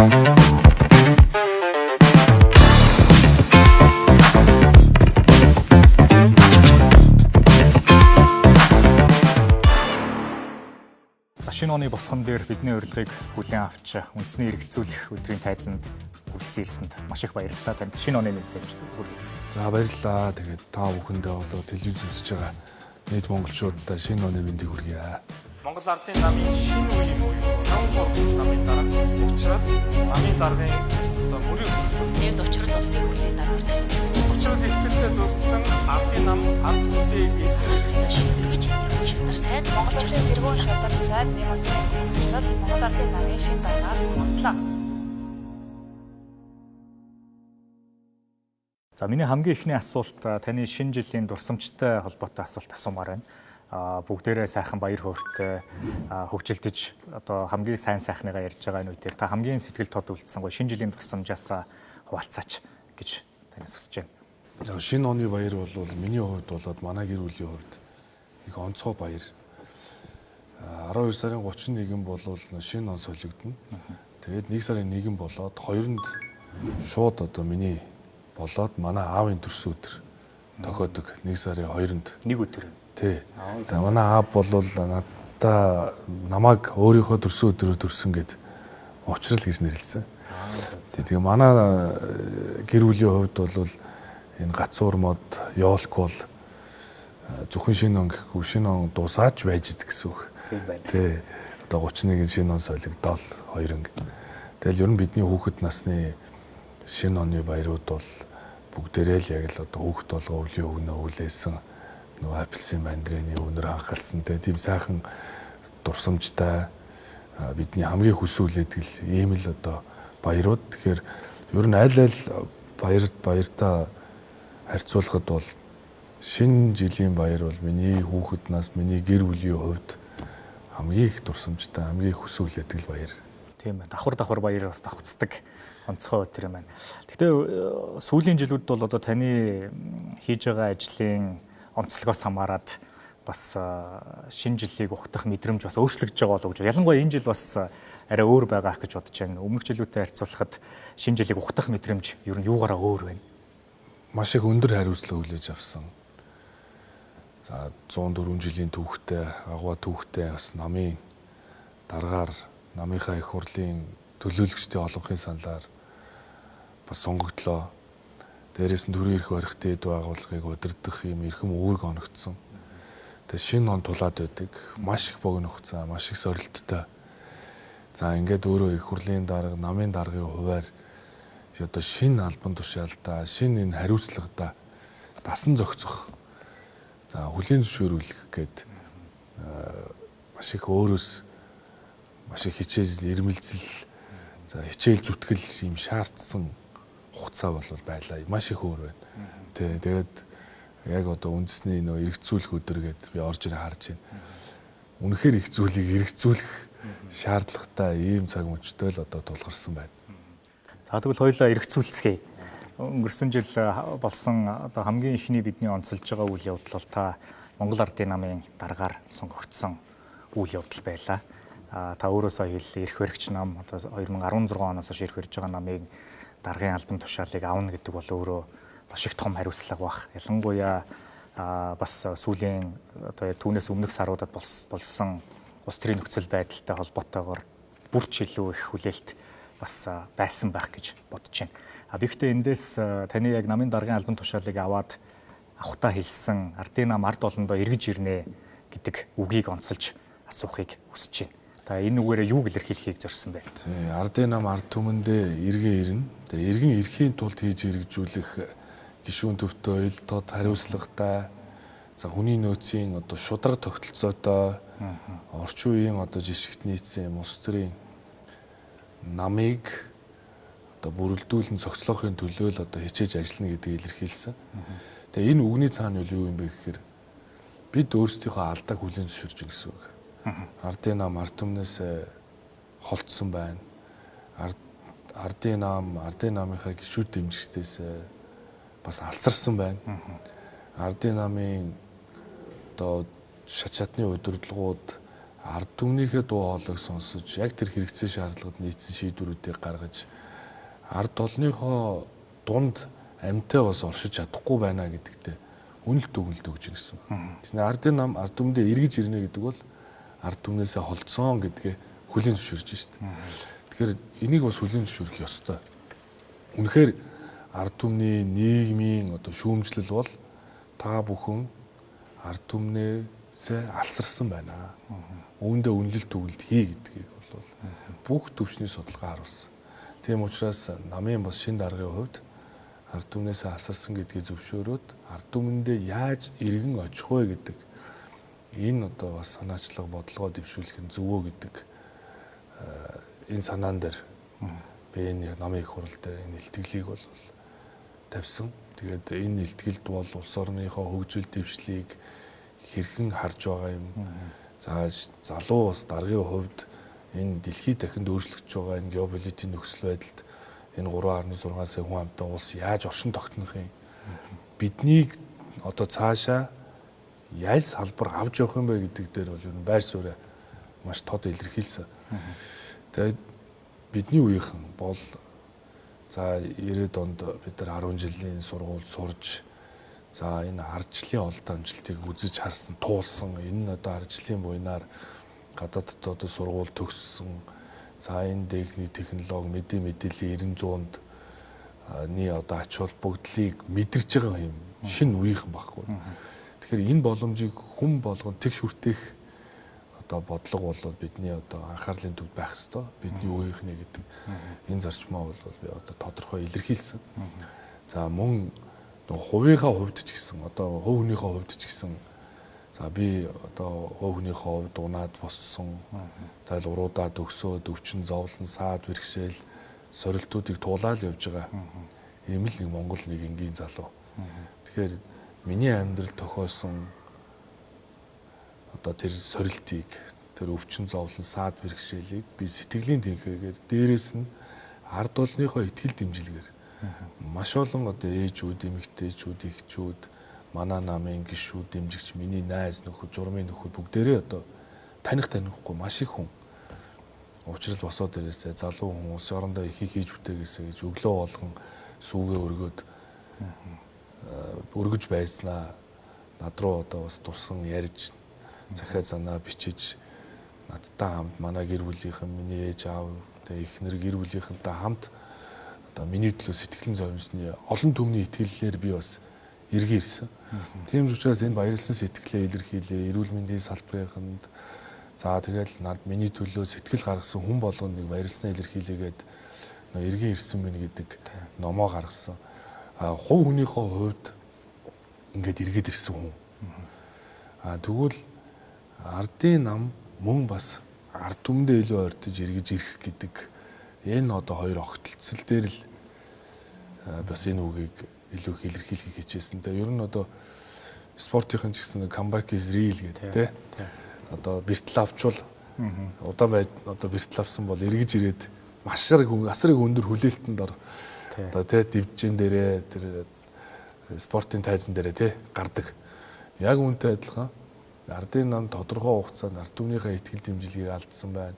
Шинэ оны босгон дээр бидний урилгыг хүлээн авч үндэсний эргэцүүлэх өдрийн тайзанд хүрэлцэн ирсэнд маш их баярлалаа танд. Шинэ оны мэдлэгч хүргэе. За баярлалаа. Тэгээд та бүхэндээ болоо телевиз үзэж байгаа нийт монголчуудаа шинэ оны мэндийг хүргье. Монгол ардын намын шинэ үеийн буюу 13 намын дарга уучрал намын даргын одоо мөрийн Зэвд уучрал усын хурлын дарга уучрал ихтэй дурдсан ардын нам ард түмний өсөлтөд шийдвэргэж шадар сайд монголчуудын тэргуун шадар сайд нэмээс уучрал Монгол ардын намын шинэ даргаар сонгогдлоо. За миний хамгийн ихний асуулт таны шинэ жилийн дурсамжтай холбоотой асуулт асуумаар байна. Бүгдээрээ сайхан баяр хөөртэй хөгжилдөж одоо хамгийн сайн сайхныгаа ярьж байгаа энэ үедэр та хамгийн сэтгэл тод үлдсэн гоо шинэ жилийн дурсамжаас хуваалцаач гэж танаас хүсэж байна. Шинэ оны баяр бол миний хувьд болоод манай гэр бүлийн хувьд их онцгой баяр. 12 сарын 31 бол шинэ он солигдно. Тэгээд 1 сарын 1 болоод 2-нд шууд одоо миний болоод манай аавын төрсөн өдөр тохиодог 1 сарын 2-нд. Нэг өдөр. Тий. За манай аав бол надаа намайг өөрийнхөө төрсөн өдрөөр төрсөн гэд уучрал гэж нэрлэсэн. Тэгээ манай гэр бүлийн хувьд бол энэ гацуур мод ёолк бол зөвхөн шинэ он гэхгүй шинэ он дуусаач байж идэг гэсэн үг. Тийм байна. Тий. Одоо 31 шинэ он солигдоод 2 ингэ. Тэгэл ер нь бидний хүүхэд насны шинэ оны баярууд бол бүгдээрээ л яг л одоо хүүхэд болго өвлийн өгнө өвлээсэн нөгөө апельсин мандрины өнөр ханхалсан тийм сайхан дурсамжтай бидний хамгийн хүсүүлээдэг ийм л одоо баярууд. Тэгэхээр ер нь аль баяртаа харьцуулахад бол шинэ жилийн баяр бол миний хүүхэд нас миний гэр бүлийн хувьд хамгийн их дурсамжтай хамгийн их хүсүүлээдэг баяр. Тийм байна. Давхар баяр бас давхцдаг онцгой өдөр юм байна. Гэхдээ сүүлийн жилүүд бол одоо таны хийж байгаа ажлын онцлогоос хамаарат бас шинэ жилийг ухтах мэдрэмж бас өөрчлөгдөж байгаа болов уу гэж. Ялангуяа энэ жил бас арай өөр байгаах гэж бодож байна. Өмнөх жилүүтэй харьцуулахад шинэ жилийг ухтах мэдрэмж ер нь юугаараа өөр байна? Маш их өндөр хариуцлага хүлээж авсан. За 104 жилийн түүхтэй, агуу түүхтэй бас намын даргаар намынхаа их хурлын төлөөлөгчдийн олонхын саналаар бас сонгогдлоо. Дээрээс нь төрийн эрх барихтын эд байгууллагыг удирдах юм эрхэм үүрэг оногдсон. Тэгээ шинэ он тулаад байдаг. Маш их богино хугацаа, маш их сорилттой. За ингээд өөрөө их хурлын дарга, намын даргын хуваар одоо шинэ албан тушаалдаа, шинэ энэ хариуцлагадаа дасан зохицох. За хүлийн зөвшөөрүүлэх гээд маш их өөрөөс маш их хичээл ирмэлзэл, за хичээл зүтгэл ийм шаардсан хугацаа бол байлаа. Маш их өөр байна. Тэгээд яг одоо үндэсний нөө эргэцүүлэх өдөр гэдээ би орж ирээ харж байна. Үнэхээр их зүйлийг эргэцүүлэх шаардлагатай ийм цаг мөчтэй л одоо тулгарсан байна. За тэгвэл хоёулаа эргэцүүлцгээе. Өнгөрсөн жил болсон одоо хамгийн ихний бидний онцолж байгаа үйл явдал бол та Монгол Ардын намын даргаар сонгогдсон үйл явдал байлаа. Та өөрөөсөө хэл эрх баригч нам одоо 2016 оноос хойш эрх барьж байгаа намыг даргын албан тушаалыг авна гэдэг бол өөрөө маш их том хариуцлага баг. Ялангуяа бас сүүлийн одоо түүнээс өмнөх саруудад болсон улс төрийн нөхцөл байдалтай холбоотойгоор бүрч илүү их хүлээлт бас байсан байх гэж бодож байна. Би гэхдээ эндээс таны яг намын даргын албан тушаалыг аваад авахтаа хэлсэн ардын нам ард олондоо эргэж ирнэ гэдэг үгийг онцолж асуухыг хүсэж байна. Та энэ үгээрээ юу илэрхийлэхийг зорьсон бэ? Тий, ардын нам ард түмэндээ эргэн ирнэ. Тэгээ эргэн ирэхийн тулд хийж хэрэгжүүлэх гишүүн төвтэй ил тод хариуцлагатай за хүний нөөцийн одоо шударга тогтолцоотой орчин үеийн одоо жишгт нийцсэн улс төрийн намыг одоо бүрэлдүүлэн цогцлоохын төлөө л одоо хичээж ажиллана гэдгийг илэрхийлсэн. Тэгээ энэ үгний цаана юу юм бэ гэхээр бид өөрсдийнхөө алдааг хүлээн зөвшөөрж гин гэсэн үг. Ардын нам ард түмнээс холдсон байна. Ардын намынхаа гишүүд дэмжигчдээс бас алсарсан байна. Ардын намын одоо шат шатны удирдлагууд ард түмнийхээ дуу хоолойг сонсож яг тэр хэрэгцээ шаардлагад нийцсэн шийдвэрүүдийг гаргаж ард олныхоо дунд амьтаа бас оршиж чадахгүй байна гэдэгтээ үнэлт дүгнэлт өгч ирсэн. Тэгэхээр ардын нам ард түмэндээ эргэж ирнэ гэдэг бол ард түмнээсээ холдсон гэдгээ хүлээн зөвшөөрж шít. Тэгэхээр энийг бас хүлээн зөвшөөрөх ёстой. Үнэхээр ард түмний нийгмийн одоо шүүмжлэл бол та бүхэн ард түмнээсээ алсарсан байна. Үүндээ үнэлэлт дүгнэлт хий гэдгийг бол бүх төвчний судалгаа харуулсан. Тийм учраас намын бас шин даргын хувьд ард түмнээсээ алсарсан гэдгийг зөвшөөрөөд ард түмэндээ яаж иргэн очих вэ гэдэг энэ одоо бас санаачлаг бодлогоо дэвшүүлэх нь зөвөө гэдэг энэ санаан дээр би энэ намын их хурал дээр энэ илтгэлийг бол тавьсан. Тэгээд энэ илтгэлд бол улс орныхоо хөгжил дэвшлийг хэрхэн харж байгаа юм. За залуу бас даргын хувьд энэ дэлхийд дахинд өөрчлөгдөж байгаа энэ геополитикийн нөхцөл байдалд энэ 3.6 сая хүн амтай улс яаж оршин тогтнох юм? Биднийг одоо цаашаа яаж салбар авч явах юм бэ гэдэг дээр бол ер нь байр суурь маш тод илэрхийлсэн. Тэгээд бидний үеийнхэн бол за 90-ад онд бид нар 10 жилийн сургууль сурж за энэ ардчлалын олд амжилтыг үзэж харсан, туулсан. Энэ нь одоо ардчлалын буйнаар гадаадд одоо сургууль төгссөн. За энэ дэхний технологи, мэдээллийн 90-100-д одоо ач холбогдлыг мэдэрч байгаа юм шинэ үеийнхэн баггүй. Тэгэхээр энэ боломжийг хүн болгон тэгш хүртэх одоо бодлого бол бидний одоо анхаарлын төвд байх ёстой. Бидний үеийнхний гэдэг энэ зарчмаа бол би одоо тодорхой илэрхийлсэн. За мөн хувийнхаа хувьд ч гэсэн одоо хувь хүнийхээ хувьд ч гэсэн за би одоо хувь хүнийхээ хувьд унаад боссон. За уруудаад өгсөөд өвчин зовлон саад бэрхшээл сорилтуудыг туулаад явж байгаа. Ийм л нэг Монгол нэг энгийн залуу. Тэгэхээр миний амьдрал тохиолсон одоо тэр сорилтыг тэр өвчин зовлон саад бэрхшээлийг би сэтгэлийн тэнхээгээр дээрээс нь ард олныхоо итгэл дэмжилгээр маш олон одоо ээжүүд, эмэгтэйчүүд, эхчүүд, манай намын гишүүд, дэмжигч, миний найз нөхөд, журмын нөхөд бүгдээрээ одоо танихгүй маш их хүн уучрал босоод ирээсээ залуу хүн улс орондоо ихийг хийж бүтээгээсэй гэж өглөө болгон сүүгээ өргөж байснаа над руу одоо бас дурсан ярьж захиа занаа бичиж надтай хамт манай гэр бүлийнхэн миний ээж аав тэгээ эхнэр гэр бүлийнхэнтэй хамт одоо миний төлөө сэтгэлэн зовсны олон түмний итгэлээр би бас эргэн ирсэн. Тийм ч учраас энэ баярлсан сэтгэлээ илэрхийлээ эрүүл мэндийн салбарынд за тэгэл над миний төлөө сэтгэл гаргасан хүн болгонд нэг баярлснаа илэрхийлээгээд эргэн ирсэн мэн гэдэг номоо гаргасан. Хувь хүнийхээ хувьд ингээд эргээд ирсэн хүн. Тэгвэл ардын нам мөн бас ард түмэндээ илүү ойртож эргэж ирэх гэдэг энэ одоо хоёр огтлцол дээр л бас энэ үгийг илүү их илэрхийлэхийг хичээсэн. Тэгээ ер нь одоо спортынхан ч гэсэн comeback is real гэдэг тий. Одоо бэртэл авчвал удаан байж одоо бэртэл авсан бол эргэж ирээд маш асрыг өндөр хүлээлтэнд ор одоо тий дивжин дээрээ тэр спортын тайзан дээрээ тий гардаг. Яг үүнтэй адилхан ардын нам тодорхой хугацаанд ард түмнийхээ итгэл дэмжлэгийг алдсан байна.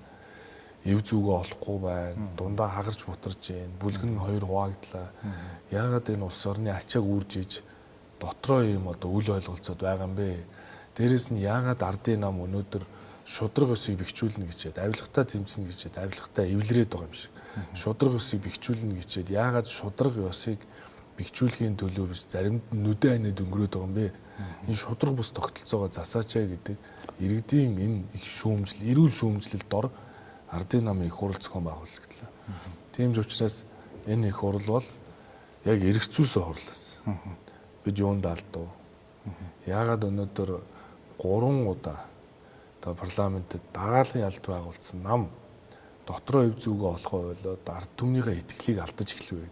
Эв зүгөө олохгүй байна. Дундаа хагарч бутарж байна. Бүлгэн нь хоёр хуваагдлаа. Яагаад энэ улс орны ачааг үрж иж дотроо юм одоо үл ойлголцоод байгаа юм бэ? Дээрээс нь яагаад ардын нам өнөөдөр шудраг өсийг бэхжүүлнэ гэчээд авилгатаа тэмцэнэ гэчээд авилгатаа эвлэрээд байгаа юм шиг. Шудраг өсийг бэхжүүлнэ гэчээд яагаад шудраг өсийг бэхжүүлэхийн төлөө биш заримд нүдэн анид өнгөрөөд байгаа юм бэ? Энэ шудраг бус тогтолцоогоо засаачаа гэдэг иргэдийн энэ их шүүмжил, эрүүл шүүмжлэлд ор ардын намын их хурал зохион байгуулагдлаа. Тийм ч учраас энэ их хурал бол яг эрх зүйсээ хурлаас. Бид юунд алдав? Яагаад өнөөдөр 3 удаа одоо парламентэд дагаалan ялд байгуулсан нам дотроо эв зүгөө олохоо ойлоод ард түмнийхээ итгэлийг алдаж эхлэв.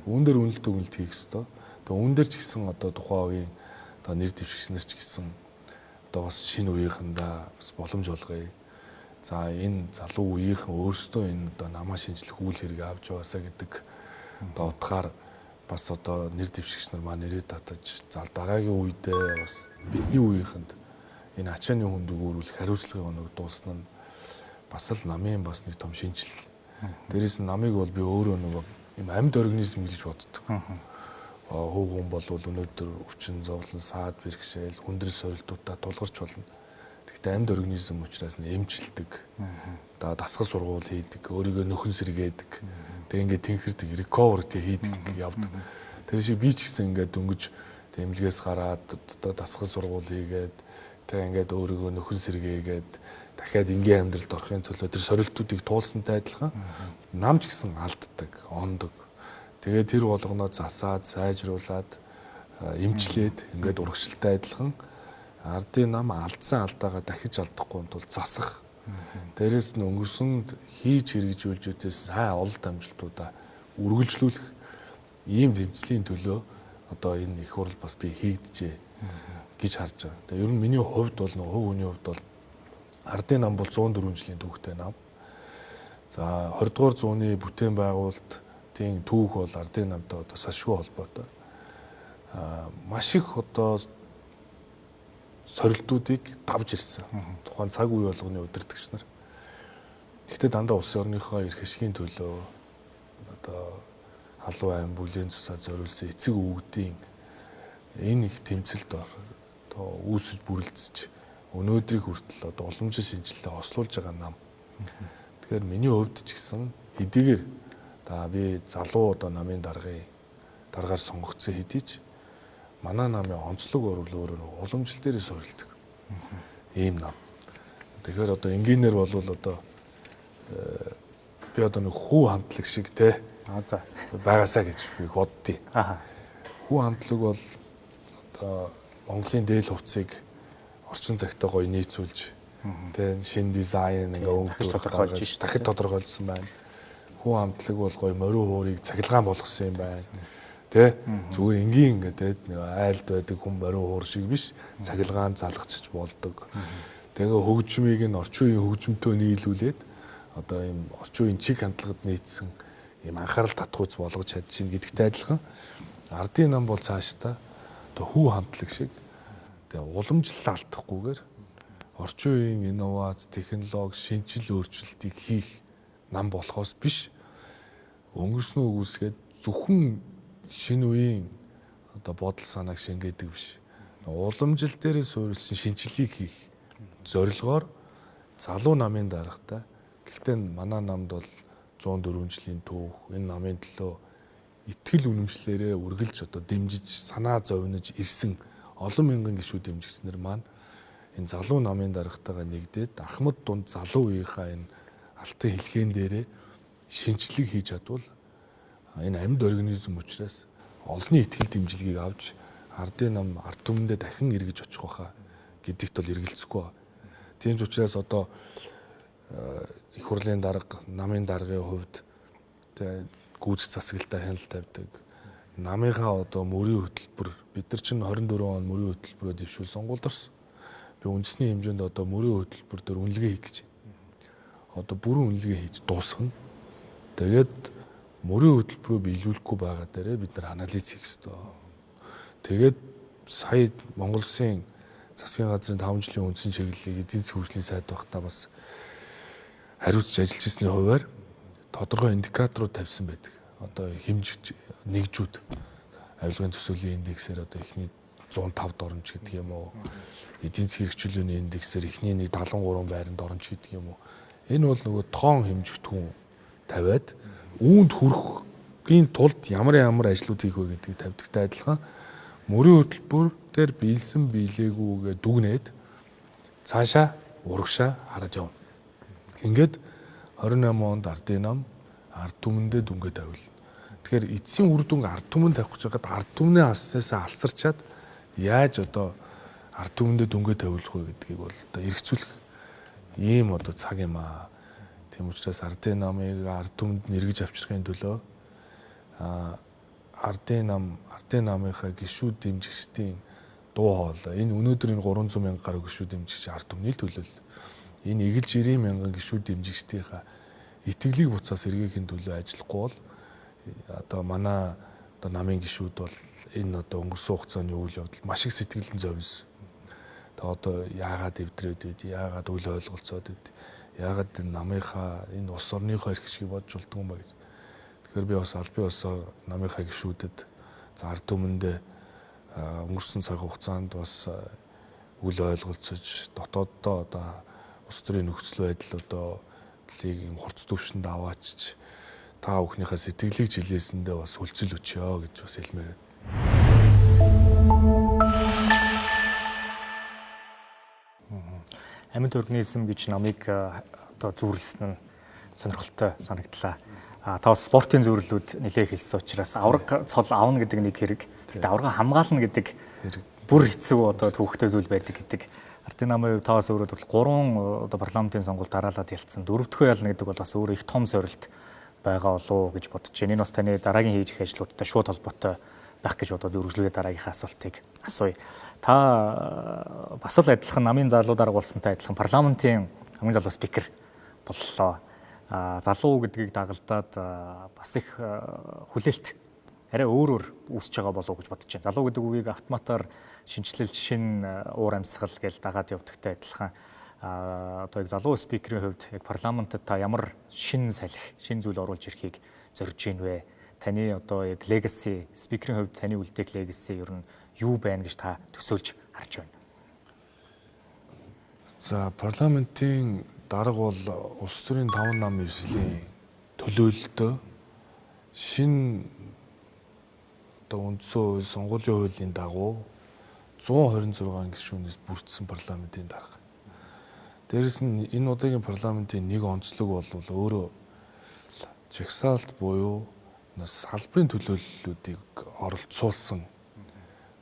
Үүн дээр үнэлт дүгнэлт хийх ёстой. Тэгээ үүн дээр ч гэсэн одоо тухайн үеийн одоо нэр дэвшигчнэр ч гэсэн одоо бас шинэ үеийнхэндээ бас боломж олгоё. За энэ залуу үеийнхэн өөрсдөө энэ одоо намаа шинжлэх үйл хэрэг авч яваасаа гэдэг одоо утгаар бас одоо нэр дэвшигчнэр маань нэрээ татаж за дараагийн үедээ бас бидний үеийнхэнд энэ ачааны хүнд өгүүлэх хариуцлагын оног дуусна нь бас л намын бас нэг том шинжил. Дээрээс нь намыг бол би өөрөө нөгөө юм амьд организм гэж боддог. Хүүгэн бол өнөөдөр өвчин зовлон саад бэрхшээл хүндрэл сорилтуудаа тулгарч болно. Гэхдээ амьд организм учраас нь эмчилдэг. Дасгал сургуул хийдэг, өөрийгөө нөхөн сэргээдэг. Тэг ингээд тэнхэрдэг, recover хийдэг явдаг. Тэр шиг би ч гэсэн ингээд дөнгөж тэмлэгээс гараад дасгал сургуул хийгээд тэг ингээд өөрийгөө нөхөн сэргээгээд дахиад энгийн амьдралд орохын төлөө тэр сорилтуудыг туулсантай адилхан нам ч гэсэн алддаг, ондог. Тэгээд тэр болгоноо засаад, сайжруулад, эмчлээд ингээд урагшилтай адилхан ардын нам алдсан алдаагаа дахиж алдахгүй тул засах. Дээрээс нь өнгөрсөнд хийж хэрэгжүүлж үтээс сайн олд амжилтуудаа үргэлжлүүлэх ийм тэмцлийн төлөө одоо энэ их хурл бас би хийгдэжээ гэж харж байгаа. Тэгээ ер нь миний хувьд бол нөгөө хувь хүний хувьд бол ардын нам бол 104 жилийн түүхтэй нам. За 20 дугаар зууны бүтээн байгуулалтын түүх бол ардын намтай одоо салшгүй холбоотой. Маш их одоо сорилтуудыг давж ирсэн. Тухайн цаг үе болгоны удирдагч нар. Гэхдээ дандаа улсын орныхоо эрх ашигын төлөө одоо халуун айн бүлийн цусаа зориулсан эцэг өвгдийн энэ их тэмцэлд одоо үүсэж бүрэлдсэж өнөөдрийг хүртэл одоо уламжил шинжилгээ ослуулж байгаа нам. Тэгэхээр миний хувьд ч гэсэн хэдийгээр би залуу одоо намын дараагаар сонгогдсон хэдий ч манай намын онцлог орвол өөрөө уламжил дээрээ суурилдаг. Ийм нам. Тэгэхээр одоо энгийнээр бол одоо би одоо нэг хүү хамтлаг шиг те За байгаасаа гэж би боддیں۔ Хүү хамтлаг бол одоо Монголын дээл хувцсыг орчин цагтаа гоё нийцүүлж тэгээ шинэ дизайн ингээ өнгөлөж дахид тодорхойлсон байна. Хүү хамтлаг бол гоё морин хуурыг цахилгаан болгосон юм байна. Тэ зүгээр энгийн ингээ тэ айлд байдаг хүн морин хуур шиг биш цахилгаан залгачж болдог. Тэгээ хөгжмийг нь орчин үеийн хөгжмөнтэй нийлүүлээд одоо ийм орчин үеийн чиг хандлагад нийцсэн ийм анхаарал татгууц болгож чадчихна гэдэгтэй адилхан ардын нам бол цаашдаа одоо хүү хамтлаг шиг тэгээ уламжлал алдахгүйгээр орчин үеийн инновац, технологи, шинжил өөрчлөлтийг хийх нам болохоос биш өнгөрснөө үгүйсгээд зөвхөн шинэ үеийн одоо бодол санааг шингээдэг биш. Уламжил дээрээ суурилсан шинжилгээг хийх зорилгоор залуу намын даргатай. Гэхдээ манай намд бол 104 жилийн түүх энэ намын төлөө итгэл үнэмшлэрээ үргэлж одоо дэмжиж санаа зовниж ирсэн олон мянган гишүүд дэмжигчнэр маань энэ залуу намын даргатайгаа нэгдээд Ахмад дунд залуу үеийнхаа энэ алтан хэлхээн дээрээ шинжилгээ хийж чадвал энэ амьд организм учраас олонний итгэл дэмжлэгийг авч ардын нам ард түмэндээ дахин эргэж очих байхаа гэдэгт бол эргэлзэхгүй. Тийм ч учраас одоо их хурлын дарга, намын даргын хувьд тэгээ гүйцэх засаглалтаа хяналт тавьдаг. Намынхаа одоо мөрийн хөтөлбөр бид нар чинь 24 он мөрийн хөтөлбөрөөр дэвшүүл сонгуульд орсон. Би үндэсний хэмжээнд одоо мөрийн хөтөлбөр дээр үнэлгээ хийх гэж байна. Одоо бүрэн үнэлгээ хийж дуусгана. Тэгээд мөрийн хөтөлбөрөө биелүүлэхгүй байгаа дээрээ бид нар анализ хийх ёстой. Тэгээд сая Монгол Улсын засгийн газрын 5 жилийн үндсэн чиглэлийг эдийн засгийн хөгжлийн сайд багтаа бас хариуцж ажиллаж ирсний хувьар тодорхой индикаторууд тавьсан байдаг. Одоо хэмжиж нэгжүүд авилгын төсөөлийн индексээр одоо эхний 105-д оромж гэдэг юм уу? Эдийн засгийн хэрэгжүүлээний индексээр эхний нэг 73 байранд оромж гэдэг юм уу? Энэ бол нөгөө тоон хэмжигдэхүүн тавиад үүнд хүрэхийн тулд ямар ажлууд хийх вэ гэдгийг тавьдагтай адилхан мөрийн хөтөлбөр дээр биелсэн биелээгүйгээ дүгнээд цаашаа урагшаа хараад явна. Ингээд 28 онд ардын нам ард түмэндээ дүнгээ тавил. Тэгэхээр эцсийн үр дүн ард түмэнд тавих гэж байгаад ард түмний алсаасаа алсарчаад яаж одоо ард түмэндээ дүнгээ тавиулах вэ гэдгийг бол одоо эргцүүлэх ийм одоо цаг юм аа. Тийм учраас ардын намыг ард түмэнд нэргэж авчрахын төлөө ардын намынхаа гишүүд дэмжигчдийн дуу хоолой энэ өнөөдөр энэ 300 мянга гаруй гишүүд дэмжигч ард түмний төлөө энэ эгэлж 90 мянган гишүүд дэмжигчдийнхаа итгэлийг буцаас эргээхийн төлөө ажиллахгүй бол одоо манай одоо намын гишүүд бол энэ одоо өнгөрсөн хугацааны үйл явдал маш их сэтгэлэн зовсон. Тэ одоо яагаад эвдрээд байд, яагаад үл ойлголцоод байд, яагаад намынхаа энэ улс орныхоо эрх шиг бодж болдгоо юм бэ гэж. Тэгэхээр би бас албан ёсоор намынхаа гишүүдэд за ард түмэндээ өнгөрсөн цаг хугацаанд бас үл ойлголцож дотооддоо одоо улс төрийн нөхцөл байдал одоо ийм хурц төвшөнд аваачиж та бүхнийхээ сэтгэлийг жилээсэндээ бас хүлцэл өчөө гэж бас хэлмээр байна. Амьд организм гэж намыг одоо зүйрлсэн нь сонирхолтой санагдлаа. Та спортын зүйрлүүд нэлээд хэлсэн учраас авраг цол авна гэдэг нэг хэрэг. Тэгэхдээ аврага хамгаална гэдэг бүр хэцүү одоо төвхтэй зүйл байдаг гэдэг. Ардын намын хувьд та бас өөрөө 3 одоо парламентын сонгуульд дараалаад ялцсан. 4-р ялна гэдэг бол бас өөрөө их том сорилт байгаа болов уу гэж бодож байна. Энэ бас таны дараагийн хийж их ажлуудтай шууд холбоотой байх гэж бодоод үргэлжлүүлээ дараагийнхаа асуултыг асууя. Та бас л адилхан намын залуу дарга болсонтой адилхан парламентын хамгийн залуу спикер боллоо. Залуу гэдгийг дагалдаад бас их хүлээлт арай өөрөөр үүсэж байгаа болов уу гэж бодож байна. Залуу гэдэг үгийг автоматар шинжилэл шин уур амьсгал гэж дагаад явдагтай адилхан одоо яг залуу спикерийн хувьд яг парламентод та ямар шин салхи, шин зүйл оруулж ирэхийг зорж ийн вэ? Таны одоо яг legacy, спикерийн хувьд таны үлдээх legacy ер нь юу байна гэж та төсөөлж харж байна? За парламентын дарга бол улс төрийн 5 намын эвслийн төлөөлөлтөө шин одоо үндсэн сонгуулийн хуулийн дагуу 126 гишүүнээс бүрдсэн парламентын дарга. Дээрэс нь энэ удаагийн парламентын нэг онцлог бол өөрөө жагсаалт буюу салбарын төлөөллүүдийг оролцуулсан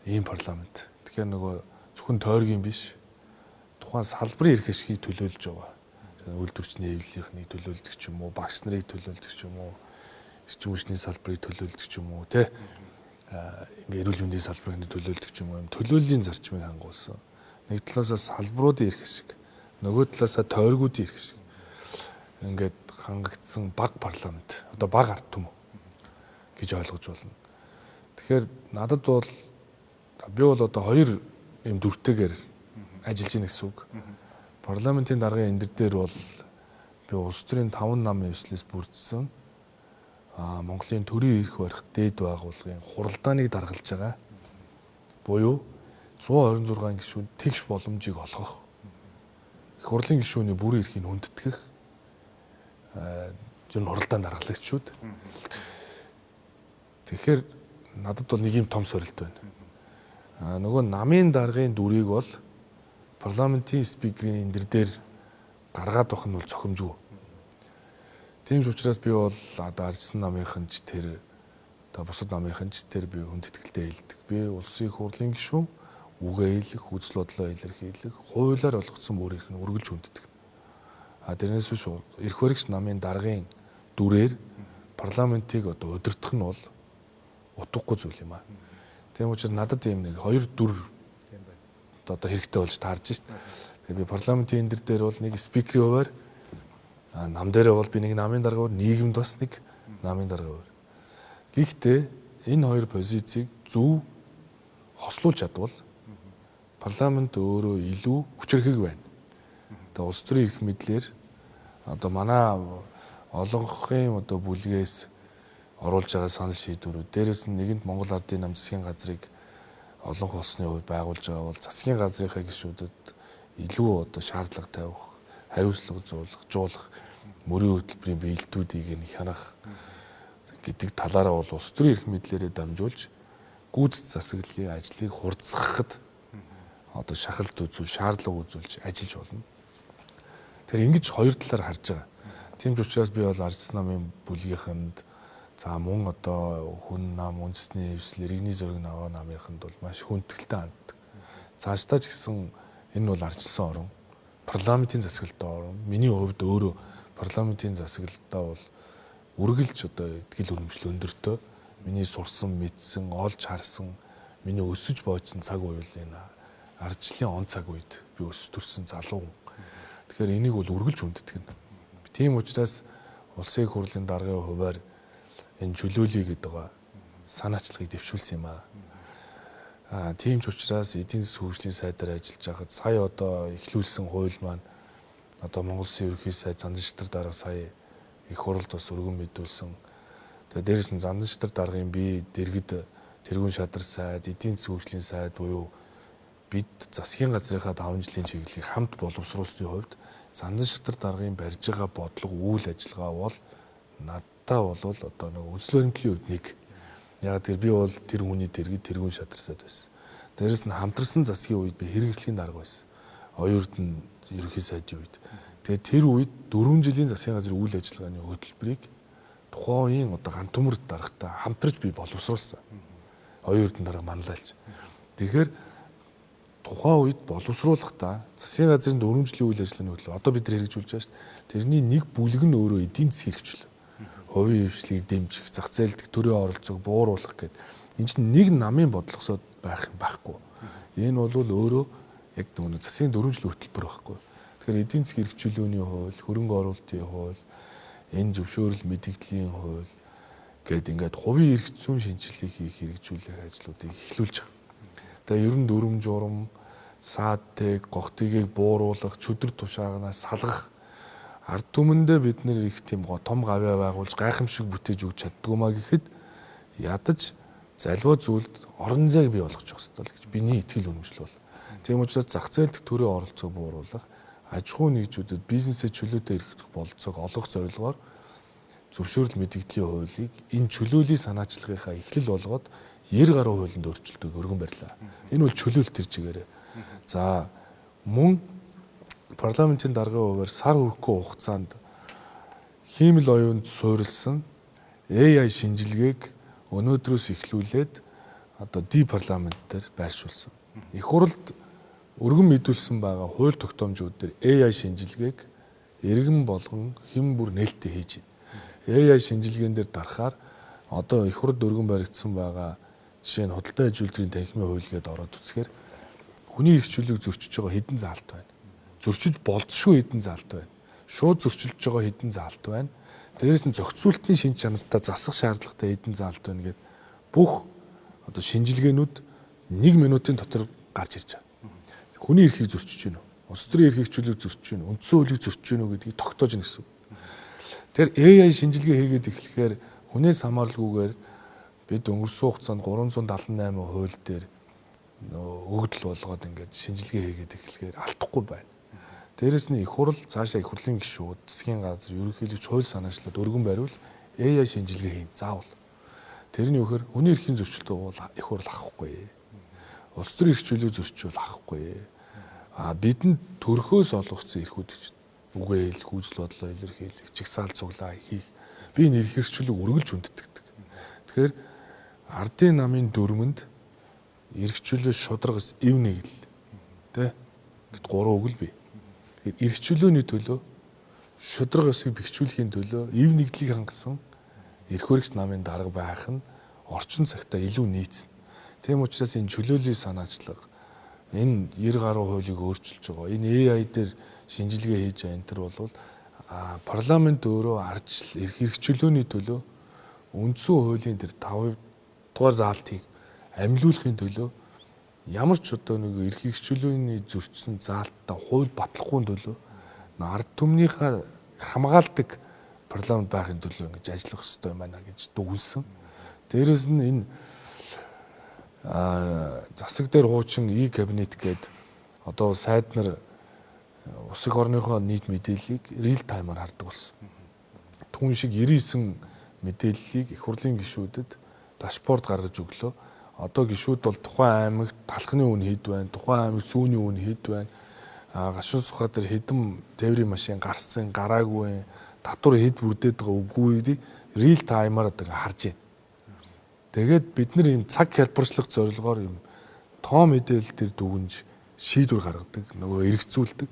ийм парламент. Тэгэхээр нөгөө зөвхөн тойргийн биш тухайн салбарын эрх ашигыг төлөөлж байгаа. Үйлдвэрчний хэвлэлийнхнийг төлөөлдөг ч юм уу, багш нарыг төлөөлдөг ч юм уу, эрчим хүчний салбарыг төлөөлдөг ч юм уу, тэ ингээ эрүүл мэндийн салбарыг төлөөлдөг ч юм уу, төлөөллийн зарчмыг хангуулсан. Нэг талаасаа салбаруудын эрх ашиг, нөгөө талаасаа тойргуудын эрх ашиг ингээд хангагдсан баг парламент, одоо баг ард түмэн гэж ойлгож болно. Тэгэхээр надад бол би бол одоо 2 юм дүртэйгээр ажиллаж байна гэсэн үг. Парламентын даргын эндэр дээр бол би улс төрийн 5 намын эвслээс бүрдсэн Монголын төрийн эрх барих дээд байгууллагын хуралдааныг даргалж байгаа. Буюу 126 гишүүн тэгш боломжийг олгох. Их хурлын гишүүний бүрийн эрхийг хүндэтгэх зөв хуралдаан даргалагчуд. Тэгэхээр надад бол нэг юм том сорилт байна. Нөгөө намын даргын дүрийг бол парламентын спикерийн эндэр дээр гаргаад байх нь бол зохимжгүй. Тийм ч учраас би бол одоо арчсан намынхан ч тэр одоо бусад намынхан ч тэр би хүндэтгэлтэй хэлдэг. Би улсын их хурлын гишүүн үгээ хэлэх, үзэл бодлоо илэрхийлэх, хуулиар олгогдсон бүр эрх нь үргэлж хүнддэг. Тэрнээс биш эрх баригч намын даргын дүрээр парламентыг одоо удирдах нь бол утгагүй зүйл юм аа. Тийм учраас надад ийм нэг 2 дүр одоо хэрэгтэй болж таарж шít. Тэгээ би парламентын эндэр дээр бол нэг спикерийн хуваар нам дээрээ бол би нэг намын даргаар, нийгэмд бас нэг намын даргаар. Гэхдээ энэ 2 позицийг зөв хослуулж чадвал парламент өөрөө илүү хүчирхэг байна. Тэгээ улс төрийн эрх мэдлэр одоо манай олонхын одоо бүлгээс оруулж байгаа санал шийдвэрүүд дээрээс нь нэгэнд Монгол Ардын нам засгийн газрыг олонх болсны хувьд байгуулж байгаа бол засгийн газрынхаа гишүүдэд илүү одоо шаардлага тавих, хариуцлага жуулах, мөрийн хөтөлбөрийн биелэлтүүдийг нь хянах гэдэг талаараа бол улс төрийн эрх мэдлэрээ дамжуулж гүйцэд засаглалын ажлыг хурцгахад одоо шахалт үзүүл, шаардлага үзүүлж ажиллаж болно. Тэгэхээр ингэж 2 талаар харж байгаа. Тийм ч учраас би бол арчсан намын бүлгийнхэнд за мөн одоо хүн нам, үндэсний эвсэл, иргэний зөриг наваа намынханд бол маш хүндэтгэлтэй ханддаг. Цаашдаа ч гэсэн энэ бол арчилсан орон, парламентын засаглалтаа орон. Миний хувьд өөрөө парламентын засаглалтаа бол үргэлж одоо итгэл үнэмшил өндөртөө миний сурсан, мэдсэн, олж харсан, миний өсөж боожсон цаг үеийн ардчлалын он цаг үед би өс төрсэн залуу. Тэгэхээр энийг бол үргэлж хүнддэг. Тийм учраас улсын их хурлын даргын хуваар энэ чөлөөлөе гэдэг санаачлагыг дэвшүүлсэн юм аа. Тийм ч учраас эдийн засгийн хөгжлийн сайдаар ажиллаж байхад сая одоо эхлүүлсэн хууль маань одоо Монгол Улсын ерөнхий сайд Зандан Шидар дарга сая их хурлд бас өргөн мэдүүлсэн. Тэгээд дээрээс нь Зандан Шидар даргын би дэргэд тэргүүн шадар сайд, эдийн засгийн хөгжлийн сайд буюу бид засгийн газрынхаа 5 жилийн чиглэлийг хамт боловсруулсны хувьд Зандан Шидар даргын барьж байгаа бодлого үйл ажиллагаа бол надтай бол одоо нэг үзэл баримтлалын хувьд нэг. Яг тэр би бол тэр хүний дэргэд тэргүүн шадар сайд байсан. Дээрээс нь хамтарсан засгийн үед би хэрэглэхийн дарга байсан. Оюутан ерөнхий сайдын үед. Тэгээд тэр үед 4 жилийн засгийн газрын үйл ажиллагааны хөтөлбөрийг тухайн үеийн одоо ганц төмөр даргатай хамтарч би боловсруулсан. Оюутан дарга манлайлж. Тэгэхээр тухайн үед боловсруулахдаа засгийн газрын 4 жилийн үйл ажиллагааны хөтөлбөр одоо бид хэрэгжүүлж байгаа шүү дээ. Тэрний нэг бүлэг нь өөрөө эдийн засгийн хэрэгжил. Хувийн хвшлийг дэмжих, зах зээлдэх төрийн оролцоог бууруулах гэдэг. Энэ чинь нэг намын бодлогосод байх юм байхгүй. Энэ бол өөрөө яг нөгөө засгийн 4 жилийн хөтөлбөр байхгүй. Тэгэхээр эдийн засгийн хэрэгжүүлээний хууль, хөрөнгө оруулалтын хууль, энэ зөвшөөрөл мэдэгдлийн хууль гэдэг ингээд хувийн эрх зүйн шинжилгээг хийх хэрэгжүүлэх ажлуудыг эхлүүлж байгаа. Тэгээ ер нь дүрм журам, саадтыг, гогтгийг бууруулах, чөдөр тушаагнаас салгах ард түмэндээ бид нэр их тийм том гавьяа байгуулж гайхамшиг бүтээж өгч чаддгүймаа гэхэд ядаж заливаа зүйлд орон зайг бий болгож явах хэрэгтэй л гэж биний итгэл үнэмшил бол. Тийм учраас зах зээлдэх төрийн оролцоог бууруулах, аж ахуй нэгжүүдэд бизнесээ чөлөөтэй эрхлэх бололцоог олгох зорилгоор зөвшөөрөл мэдэгдлийн хуулийг энэ чөлөөлийн санаачлагынхаа эхлэл болгоод 90 гаруй хуулинд өөрчлөлтөг өргөн барьлаа. Энэ бол чөлөөлт төр чигээр. За мөн парламентын даргын хувьар сар хүрэхгүй хугацаанд хиймэл оюунд суурилсан AI шинжилгээг өнөөдрөөс эхлүүлээд одоо парламент дээр байршуулсан. Их хурлд өргөн мэдүүлсэн байгаа хууль тогтоомжууд дээр AI шинжилгээг иргэн болгон хэн бүр нээлттэй хийж байна. AI шинжилгээнд дээр дарахаар одоо их хурлд өргөн баригдсан байгаа жишээ нь худалдан аж үйлдвэрийн танхимын хууль гээд ороод үзэхээр хүний эрх чөлөөг зөрчиж байгаа хэдэн заалт байна. Зөрчиж болзошгүй хэдэн заалт байна. Шууд зөрчилж байгаа хэдэн заалт байна. Дээрээс нь зохицуултын шинж чанартай засах шаардлагатай хэдэн заалт байна гэд бүх одоо шинжилгээнүүд 1 минутын дотор гарч ирж байгаа. Хүний эрхийг зөрчиж гинөө. Улс төрийн эрхийг чөлөөг зөрчиж гинөө. Үндсэн хуулийг зөрчиж гинөө гэдгийг тогтоож гин гэсэн. Тэр AI шинжилгээ хийгээд эхлэхээр хүнээс хамааралгүйгээр бид өнгөрсөн хугацаанд 378 хууль дээр өгдөл болгоод ингээд шинжилгээ хийгээд эхлэхээр алдахгүй байна. Дээрээс нь их хурл цаашаа их хурлын гишүүд, засгийн газар, ерөнхийлөгч хууль санаачлаад өргөн бариул AI шинжилгээ хийн заавал. Тэрний үхээр хүний эрхийн зөрчилтөө бол их хурл авахгүй. Улс төрийн эрх чөлөөг зөрчил авахгүй. Бидэнд төрхөөс олгогдсон эрхүүд гэж үгээ хэлэх, үзэл бодлоо илэрхийлэх, чигсаал цуглаа хийх. Би энэ эрх чөлөөг үргэлж хүндэтдэг. Тэгэхээр ардын намын дүрмэнд эрх чөлөө шударгас эв нэгэл тэ гэд 3 үг л бий. Тэгэхээр эрх чөлөөний төлөө шударгасыг бэхжүүлэхийн төлөө эв нэгдлийг хангасан эрх хөрөгч намын дарга байх нь орчин цагтаа илүү нийцнэ. Тийм учраас энэ чөлөөлийн санаачлага энэ 90 гаруй хуулийг өөрчилж байгаа. Энэ AI дээр шинжилгээ хийж байгаа энэ төр бол парламент өөрөө ардчил эрх чөлөөний төлөө үндсэн хуулийн тэр 5 дугаар заалтыг амьлуулахын төлөө ямар ч одоо нэг эрх чөлөөний зөрчсөн заалттай хууль батлахгүй төлөө ард түмнийхээ хамгаалдаг парламент байхын төлөө ингэж ажиллах хэрэгтэй юм байна гэж дүгнсэн. Дээрээс нь энэ засаг дээр хуучин e-кабинет гээд одоо сайд нар улс их орныхоо нийт мэдээллийг real time-аар хардаг болсон. Түүн шиг 99 мэдээллийг их хурлын гишүүдэд дашборд гаргаж өглөө. Одоо гишүүд бол тухайн аймагт талхны үн хэд байна, тухайн аймагт сүүний үн хэд байна, гашуун сухаа дээр хэдэн тээврийн машин гарсан, гараагүй, татвар хэд бүрдээд байгаа үгүй гэдгийг real time-аар одоо харж байна. Тэгээд бид нар ийм цаг хялбарчлах зорилгоор ийм тоо мэдээлэл төр дүгнж шийдвэр гаргадаг, нөгөө эргэцүүлдэг,